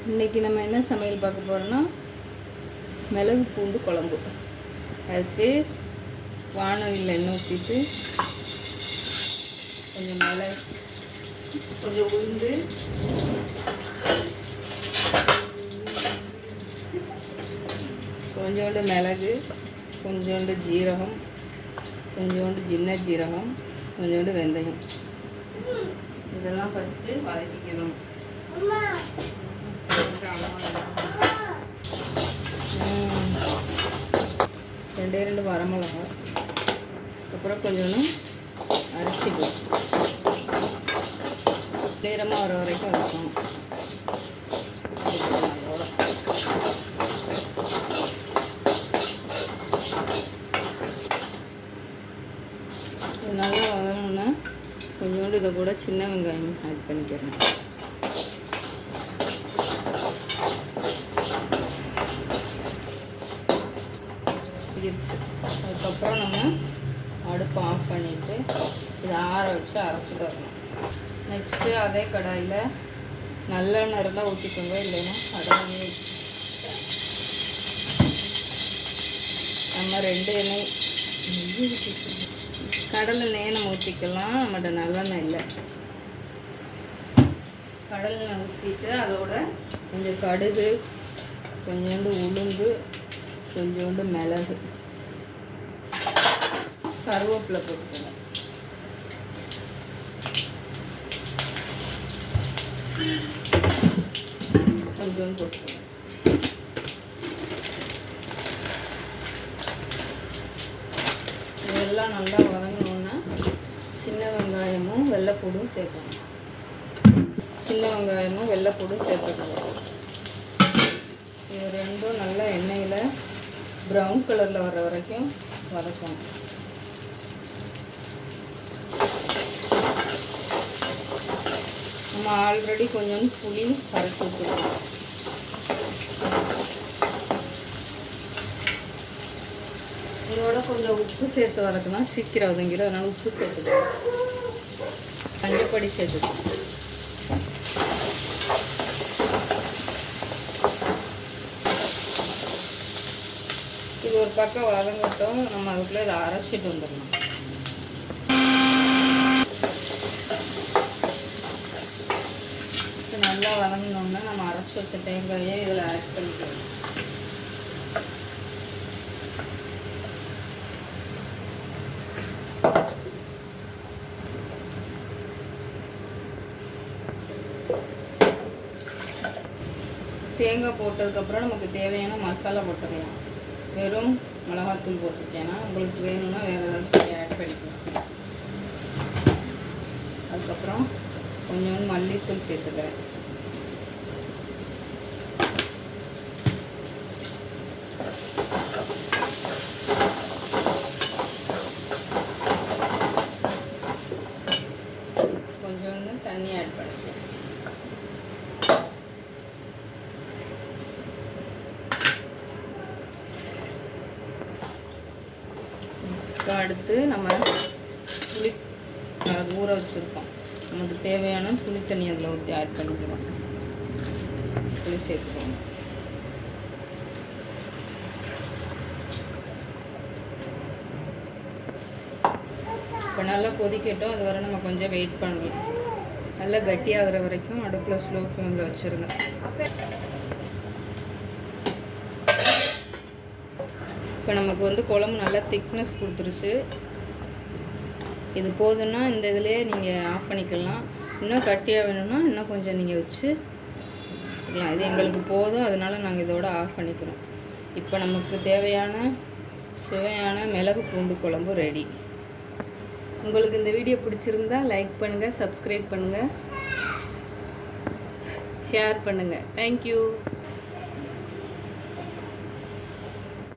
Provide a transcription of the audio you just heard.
இன்றைக்கி நம்ம என்ன சமையல் பார்க்க போகிறோன்னா மிளகு பூண்டு குழம்பு. அதுக்கு வானொலியில் எண்ணெய் ஊற்றிட்டு கொஞ்சம் மிளகு, கொஞ்சம் உளுந்து, கொஞ்சோண்டு மிளகு, கொஞ்சோண்டு ஜீரகம், கொஞ்சோண்டு சின்ன ஜீரகம், கொஞ்சோண்டு வெந்தயம், இதெல்லாம் ஃபஸ்ட்டு வதக்கிக்கணும். ரெண்டு வரமிளகா, அப்புறம் கொஞ்சோண்டு அரிசி போட்டு நேரமாக வர வரைக்கும் வதக்கணும். நல்லா வதங்கணுன்னா கொஞ்சோண்டு இதை கூட சின்ன வெங்காயம் ஆட் பண்ணிக்கிறேன். அதுக்கப்புறம் நம்ம அடுப்பு ஆஃப் பண்ணிவிட்டு இதை ஆற வச்சு அரைச்சிட்டு வரணும். நெக்ஸ்ட்டு அதே கடாயில் நல்லெண்ணெய் இருந்தால் ஊற்றிக்கோங்க, இல்லைன்னா கடலெண்ணெய். நம்ம 2 எண்ணெய் கடலெண்ணெயை நம்ம ஊற்றிக்கலாம். நம்மகிட்ட நல்லெண்ணெய் இல்லை. கடலெண்ணெய் ஊற்றிட்டு அதோட கொஞ்சம் கடுகு, கொஞ்சோண்டு உளுந்து, கொஞ்சோண்டு மிளகு, கருவேப்பிலை போட்டுக்கணும். கொஞ்சோண்டு போட்டுக்கணும். இதெல்லாம் நல்லா வதங்கணுன்னா சின்ன வெங்காயமும் வெள்ளைப்பூடும் சேர்க்கணும். சின்ன வெங்காயமும் வெள்ளைப்பூடும் சேர்த்துக்கணும். இது ரெண்டும் நல்லா எண்ணெயில் ப்ரௌன் கலரில் வர வரைக்கும் வதக்கணும். நம்ம ஆல்ரெடி கொஞ்சம் புளி கரைச்சி வச்சுருக்கோம். இதோட கொஞ்சம் உப்பு சேர்த்து வதக்கணும். சீக்கிரம் வதங்கிடும், அதனால உப்பு சேர்த்துக்கணும். மஞ்சப்பொடி சேர்த்துக்கணும். இது ஒரு பக்கம் வதங்கட்டும். நம்ம அதுக்குள்ளே இதை அரைச்சிட்டு வந்துடணும். நல்லா வதங்கினோம்னா நம்ம அரைச்சி வச்ச தேங்காயை இதில் ஆட் பண்ணிக்கலாம். தேங்காய் போட்டதுக்கப்புறம் நமக்கு தேவையான மசாலா போட்டுக்கலாம். வெறும் மிளகாத்தூள் போட்டுருக்கேன்னா உங்களுக்கு வேணும்னா வேறு ஏதாச்சும் ஆட் பண்ணிக்கலாம். அதுக்கப்புறம் கொஞ்சோண்டு மல்லித்தூள் சேர்த்துக்கிறேன். கொஞ்சோண்டு தண்ணி ஆட் பண்ணிக்கிறேன். அடுத்து நம்ம புளி ஊற வச்சுருக்கோம். நமக்கு தேவையான புளி தண்ணி அதில் ஊற்றி ஆட் பண்ணிக்கலாம். புளி சேர்த்துக்கணும். இப்போ நல்லா கொதிக்கட்டும். அது வரை நம்ம கொஞ்சம் வெயிட் பண்ணலாம். நல்லா கட்டியாகிற வரைக்கும் அடுப்பில் ஸ்லோ ஃப்ளேமில் வச்சுருங்க. இப்போ நமக்கு குழம்பு நல்லா திக்னஸ் கொடுத்துருச்சு. இது போதுன்னா இந்த இதிலே நீங்கள் ஆஃப் பண்ணிக்கலாம். இன்னும் கட்டியாக வேணும்னா இன்னும் கொஞ்சம் நீங்கள் வச்சு இது எங்களுக்கு போதும், அதனால் நாங்கள் இதோட ஆஃப் பண்ணிக்கிறோம். இப்போ நமக்கு தேவையான சுவையான மிளகு பூண்டு குழம்பு ரெடி. உங்களுக்கு இந்த வீடியோ பிடிச்சிருந்தா லைக் பண்ணுங்கள், சப்ஸ்கிரைப் பண்ணுங்கள், ஷேர் பண்ணுங்கள். தேங்க்யூ.